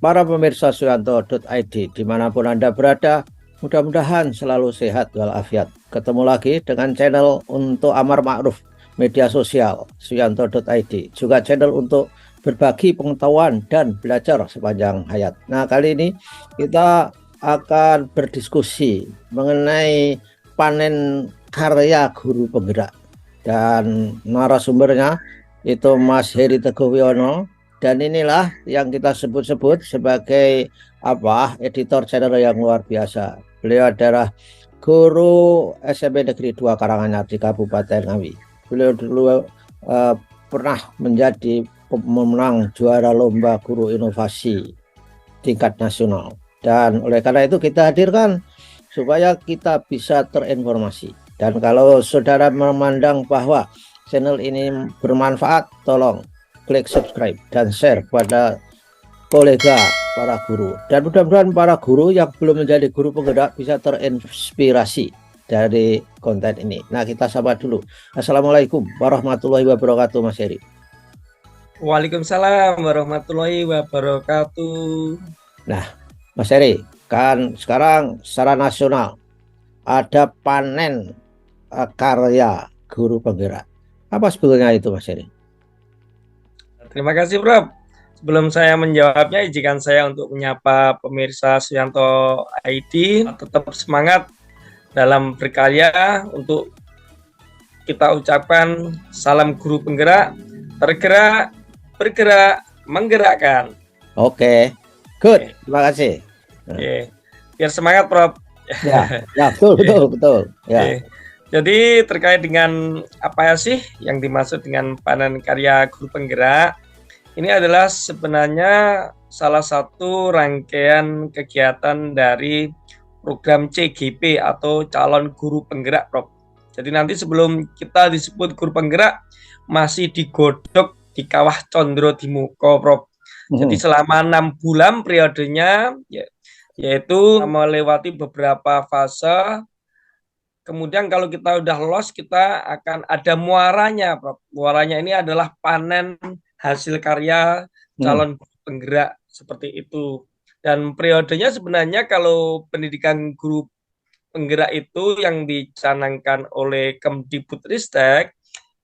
para pemirsa Suyanto.id dimanapun Anda berada, mudah-mudahan selalu sehat walafiat. Ketemu lagi dengan channel untuk amar ma'ruf media sosial Suyanto.id, juga channel untuk berbagi pengetahuan dan belajar sepanjang hayat. Nah, kali ini kita akan berdiskusi mengenai panen karya guru penggerak, dan narasumbernya itu Mas Heri Teguh Wiono. Dan inilah yang kita sebut-sebut sebagai editor channel yang luar biasa. Beliau adalah guru SMP Negeri 2 Karanganyar di Kabupaten Ngawi. Beliau dulu pernah menjadi pemenang juara lomba guru inovasi tingkat nasional. Dan oleh karena itu kita hadirkan supaya kita bisa terinformasi. Dan kalau saudara memandang bahwa channel ini bermanfaat, tolong klik subscribe dan share pada kolega para guru. Dan mudah-mudahan para guru yang belum menjadi guru penggerak bisa terinspirasi dari konten ini. Nah, kita sapa dulu. Assalamualaikum warahmatullahi wabarakatuh, Mas Heri. Waalaikumsalam warahmatullahi wabarakatuh. Nah, Mas Heri, kan sekarang secara nasional ada panen karya guru penggerak. Apa sebetulnya itu, Mas Heri? Terima kasih, Prof. Sebelum saya menjawabnya, izinkan saya untuk menyapa pemirsa Suyanto ID. Tetap semangat dalam berkarya. Untuk kita ucapkan salam guru penggerak, tergerak, bergerak, menggerakkan. Oke, good. Terima kasih. Oke. Biar semangat, Prof. Ya, betul. Ya. Jadi terkait dengan apa sih yang dimaksud dengan panen karya guru penggerak, ini adalah sebenarnya salah satu rangkaian kegiatan dari program CGP atau calon guru penggerak, Prof. Jadi nanti sebelum kita disebut guru penggerak, masih digodok di Kawah Condro di Muko, Prof. Jadi selama 6 bulan periodenya, yaitu melewati beberapa fase. Kemudian kalau kita udah lolos, kita akan ada muaranya, Prof. Muaranya ini adalah panen hasil karya calon penggerak seperti itu. Dan periodenya sebenarnya kalau pendidikan guru penggerak itu yang dicanangkan oleh Kemdikbudristek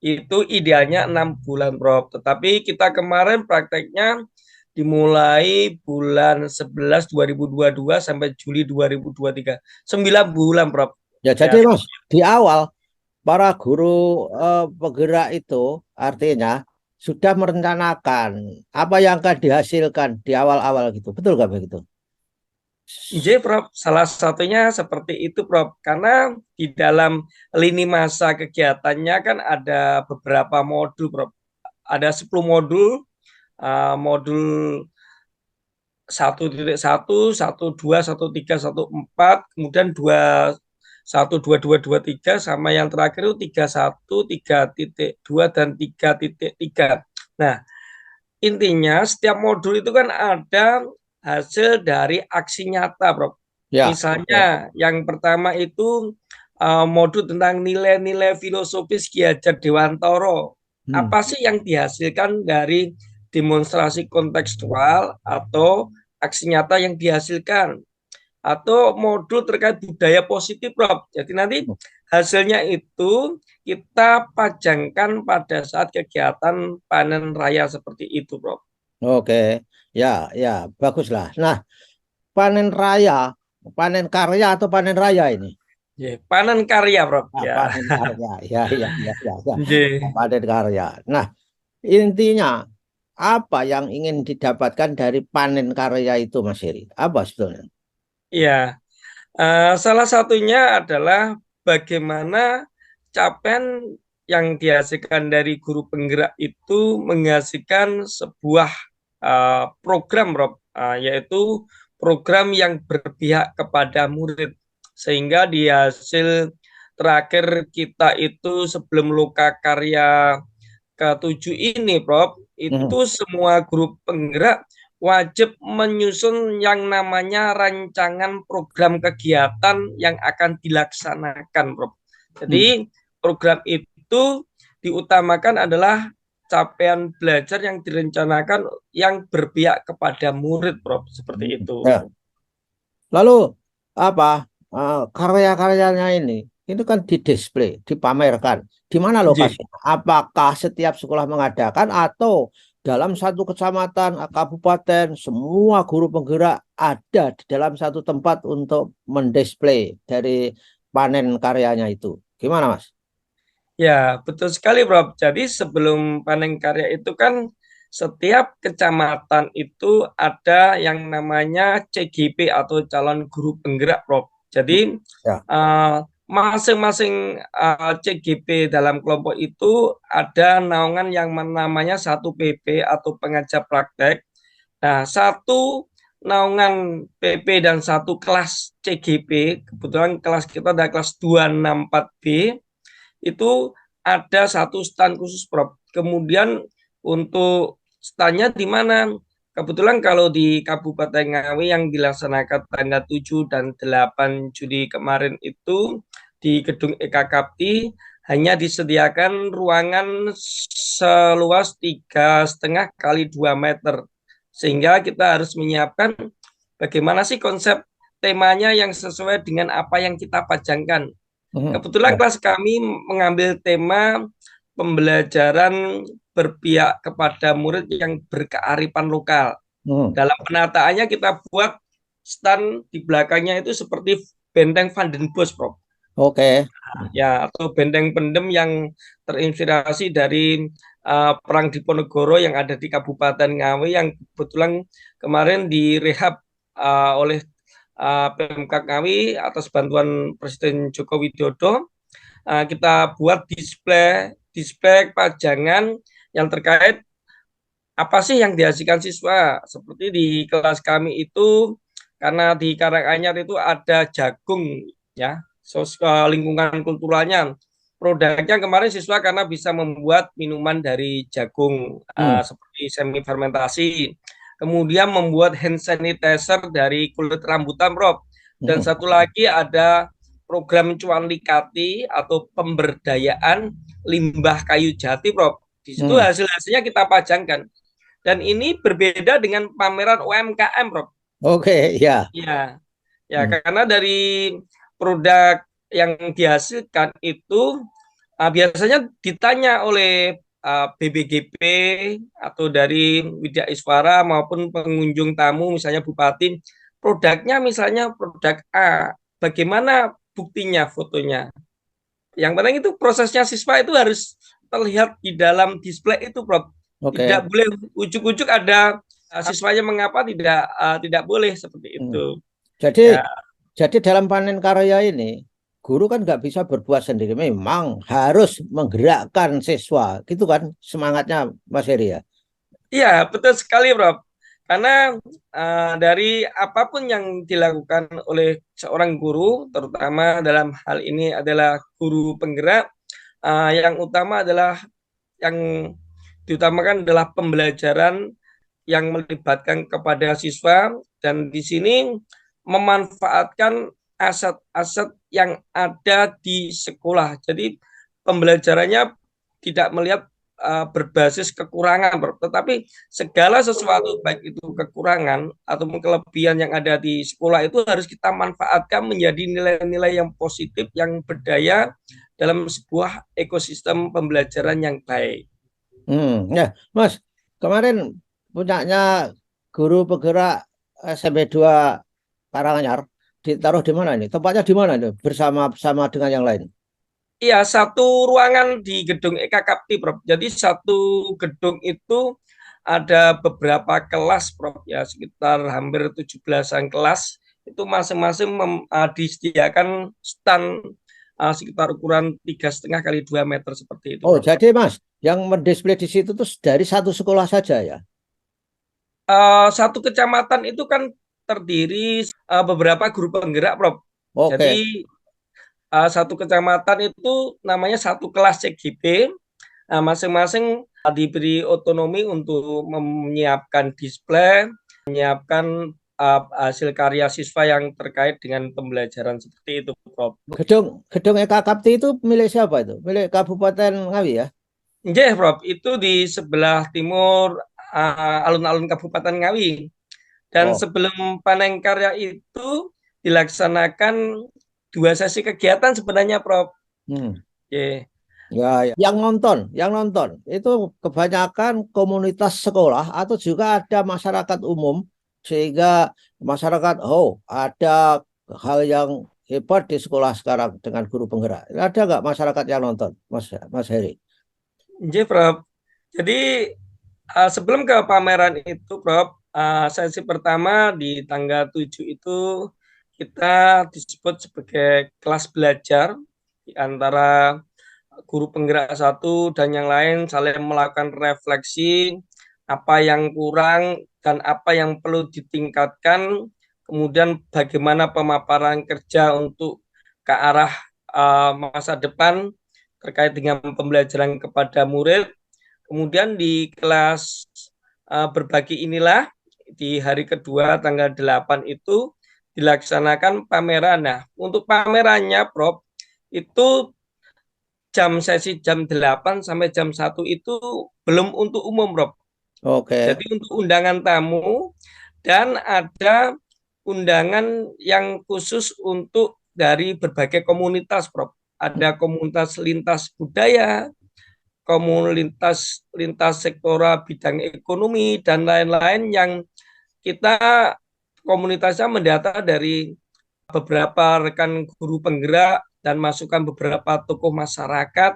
itu idealnya 6 bulan, Prof. Tetapi kita kemarin prakteknya dimulai bulan 11 2022 sampai Juli 2023. 9 bulan, Prof. Ya, jadi Mas, di awal para guru penggerak itu artinya sudah merencanakan apa yang akan dihasilkan di awal-awal gitu. Betul nggak begitu? Jadi, Prof, salah satunya seperti itu, Prof. Karena di dalam lini masa kegiatannya kan ada beberapa modul, Prof. Ada 10 modul, modul 1.1, 1.2, 1.3, 1.4, kemudian 1.2, 2.2, 2.3, sama yang terakhir itu 3.1, 3.2, dan 3.3. Nah, intinya setiap modul itu kan ada hasil dari aksi nyata, Prof. Ya. Misalnya yang pertama itu modul tentang nilai-nilai filosofis Ki Hajar Dewantara. Apa sih yang dihasilkan dari demonstrasi kontekstual atau aksi nyata yang dihasilkan? Atau modul terkait budaya positif, Prof. Jadi nanti hasilnya itu kita pajangkan pada saat kegiatan panen raya seperti itu, Prof. Oke, ya, baguslah. Nah, panen raya, panen karya atau panen raya ini? Panen karya, Prof. Nah, Ya. panen karya, ya. J. Panen karya. Nah, intinya apa yang ingin didapatkan dari panen karya itu, Mas Heri? Apa sebetulnya? Ya, salah satunya adalah bagaimana capaian yang dihasilkan dari guru penggerak itu menghasilkan sebuah program, Rob, yaitu program yang berpihak kepada murid, sehingga di hasil terakhir kita itu sebelum loka karya ke-7 ini, Prof, itu semua guru penggerak wajib menyusun yang namanya rancangan program kegiatan yang akan dilaksanakan, Prof. Jadi program itu diutamakan adalah capaian belajar yang direncanakan yang berpihak kepada murid, Prof. Seperti itu. Ya. Lalu apa karya-karyanya ini kan didisplay, dipamerkan. Di mana Ji. lokasinya? Apakah setiap sekolah mengadakan atau dalam satu kecamatan, kabupaten, semua guru penggerak ada di dalam satu tempat untuk mendisplay dari panen karyanya itu? Gimana, Mas? Ya, betul sekali, Prof. Jadi sebelum panen karya itu kan setiap kecamatan itu ada yang namanya CGP atau calon guru penggerak, Prof. Jadi Ya. masing-masing CGP dalam kelompok itu ada naungan yang namanya satu PP atau pengajar praktek. Nah, satu naungan PP dan satu kelas CGP, kebetulan kelas kita ada kelas 264B, itu ada satu stand khusus, Prof. Kemudian untuk standnya di mana? Kebetulan kalau di Kabupaten Ngawi yang dilaksanakan tanggal 7 dan 8 Juli kemarin itu di Gedung Eka Kapti hanya disediakan ruangan seluas 3,5 kali 2 meter. Sehingga kita harus menyiapkan bagaimana sih konsep temanya yang sesuai dengan apa yang kita pajangkan. Kebetulan Ya. kelas kami mengambil tema pembelajaran berpihak kepada murid yang berkearifan lokal. Hmm. Dalam penataannya kita buat stand di belakangnya itu seperti benteng Van den Bosch, Prof. Oke. Ya, atau benteng pendem yang terinspirasi dari Perang Diponegoro yang ada di Kabupaten Ngawi yang kebetulan kemarin direhab oleh Pemkab Ngawi atas bantuan Presiden Joko Widodo. Kita buat display display pajangan yang terkait apa sih yang dihasilkan siswa. Seperti di kelas kami itu karena di Karanganyar itu ada jagung ya, lingkungan kulturalnya. Produknya kemarin siswa karena bisa membuat minuman dari jagung Hmm. seperti semi fermentasi. Kemudian membuat hand sanitizer dari kulit rambutan, Rob. Dan Hmm. satu lagi ada program cuan likati atau pemberdayaan limbah kayu jati, Rob. Di situ Hmm. hasil-hasilnya kita pajangkan. Dan ini berbeda dengan pameran UMKM, Rob. Oke, ya. Ya, ya Hmm. karena dari produk yang dihasilkan itu biasanya ditanya oleh BBGP atau dari Widya Iswara maupun pengunjung tamu, misalnya Bupati, produknya misalnya produk A, bagaimana buktinya, fotonya. Yang penting itu prosesnya siswa itu harus terlihat di dalam display itu, Prof. Oke. Tidak boleh ujuk-ujuk ada siswanya mengapa tidak boleh seperti Hmm. itu. Jadi Ya, Jadi dalam panen karya ini, guru kan nggak bisa berbuat sendiri. Memang harus menggerakkan siswa. Gitu kan semangatnya Mas Heri ya? iya betul sekali, Prof. Karena dari apapun yang dilakukan oleh seorang guru, terutama dalam hal ini adalah guru penggerak, yang utama adalah yang diutamakan adalah pembelajaran yang melibatkan kepada siswa dan di sini memanfaatkan aset-aset yang ada di sekolah. Jadi pembelajarannya tidak melihat berbasis kekurangan, tetapi segala sesuatu baik itu kekurangan atau kelebihan yang ada di sekolah itu harus kita manfaatkan menjadi nilai-nilai yang positif yang berdaya dalam sebuah ekosistem pembelajaran yang baik. Ya, Mas, kemarin punyanya guru penggerak SMP 2 Karanganyar ditaruh di mana ini? Tempatnya di mana ini? Bersama dengan yang lain. Iya, satu ruangan di gedung Eka Kapti, Prof. Jadi satu gedung itu ada beberapa kelas, Prof. Ya, sekitar hampir 17-an kelas. Itu masing-masing disediakan stand sekitar ukuran 3,5 kali 2 meter seperti itu, Oh, Prof. jadi Mas, yang mendisplay di situ tuh dari satu sekolah saja ya? Satu kecamatan itu kan terdiri beberapa guru penggerak, Prof. Oke. Jadi satu kecamatan itu namanya satu kelas CGP. Masing-masing diberi otonomi untuk menyiapkan display, menyiapkan hasil karya siswa yang terkait dengan pembelajaran seperti itu, Prof. Gedung Gedung Eka Kapti itu milik siapa itu? Milik Kabupaten Ngawi ya? Nggih, Prof. Itu di sebelah timur alun-alun Kabupaten Ngawi. Dan Oh, sebelum panen karya itu dilaksanakan 2 sesi kegiatan sebenarnya, Prof. hmm. Oke. Ya, ya. Yang nonton itu kebanyakan komunitas sekolah atau juga ada masyarakat umum sehingga masyarakat, oh, ada hal yang hebat di sekolah sekarang dengan guru penggerak. Ada nggak masyarakat yang nonton, Mas Heri? Nggih, Prof. Jadi sebelum ke pameran itu, Prof, sesi pertama di tanggal 7 itu kita disebut sebagai kelas belajar di antara guru penggerak satu dan yang lain saling melakukan refleksi apa yang kurang dan apa yang perlu ditingkatkan, kemudian bagaimana pemaparan kerja untuk ke arah masa depan terkait dengan pembelajaran kepada murid. Kemudian di kelas berbagi inilah di hari kedua tanggal 8 itu dilaksanakan pameran. Nah, untuk pamerannya, Prof, itu jam 8 sampai jam 1 itu belum untuk umum, Prof. Oke. Jadi untuk undangan tamu dan ada undangan yang khusus untuk dari berbagai komunitas, Prof. Ada komunitas lintas budaya, komunitas lintas sektoral bidang ekonomi dan lain-lain yang kita komunitasnya mendata dari beberapa rekan guru penggerak dan masukkan beberapa tokoh masyarakat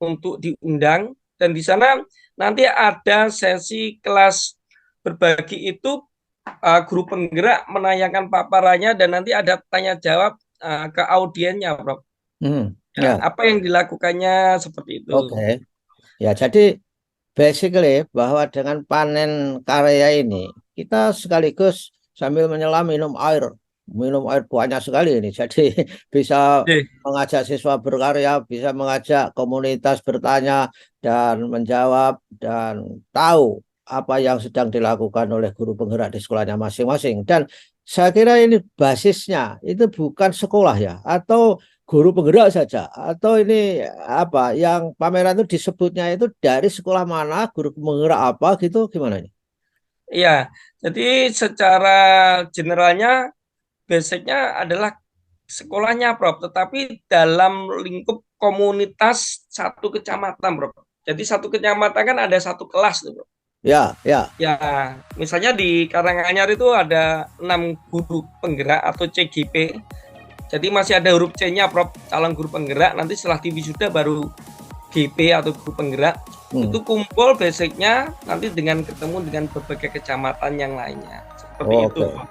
untuk diundang dan di sana nanti ada sesi kelas berbagi itu guru penggerak menayangkan paparannya dan nanti ada tanya jawab ke audiennya, Prof. Ya, Ya, apa yang dilakukannya seperti oke. itu. Ya, jadi basically bahwa dengan panen karya ini kita sekaligus sambil menyelam minum air banyak sekali ini. Jadi bisa Oke. mengajak siswa berkarya, bisa mengajak komunitas bertanya dan menjawab dan tahu apa yang sedang dilakukan oleh guru penggerak di sekolahnya masing-masing. Dan saya kira ini basisnya itu bukan sekolah ya, atau guru penggerak saja, atau ini apa yang pameran itu disebutnya itu dari sekolah mana, guru penggerak apa gitu, gimana ini? Iya, jadi secara generalnya basicnya adalah sekolahnya, Prof. Tetapi dalam lingkup komunitas satu kecamatan, Prof. Jadi satu kecamatan kan ada satu kelas, tuh, Prof. Ya, ya. Ya, misalnya di Karanganyar itu ada 6 guru penggerak atau CGP. Jadi masih ada huruf C-nya, Prof. Calon guru penggerak. Nanti setelah diwisuda baru GP atau guru penggerak. Hmm. Itu kumpul basicnya nanti dengan ketemu dengan berbagai kecamatan yang lainnya. Seperti itu, Oke. Prof.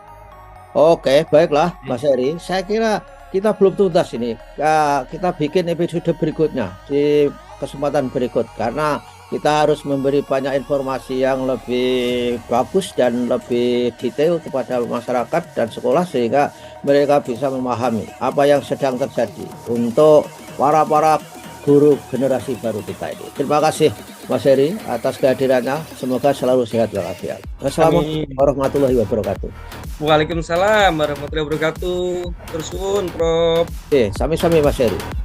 Oke, baiklah Mas Heri. Saya kira kita belum tuntas ini. Kita bikin episode berikutnya di kesempatan berikut karena kita harus memberi banyak informasi yang lebih bagus dan lebih detail kepada masyarakat dan sekolah sehingga mereka bisa memahami apa yang sedang terjadi untuk para guru generasi baru kita ini. Terima kasih Mas Heri atas kehadirannya. Semoga selalu sehat walafiat. Wassalamualaikum Amin. warahmatullahi wabarakatuh. Waalaikumsalam warahmatullahi wabarakatuh. Terus, Prof. Oke, sami-sami Mas Heri.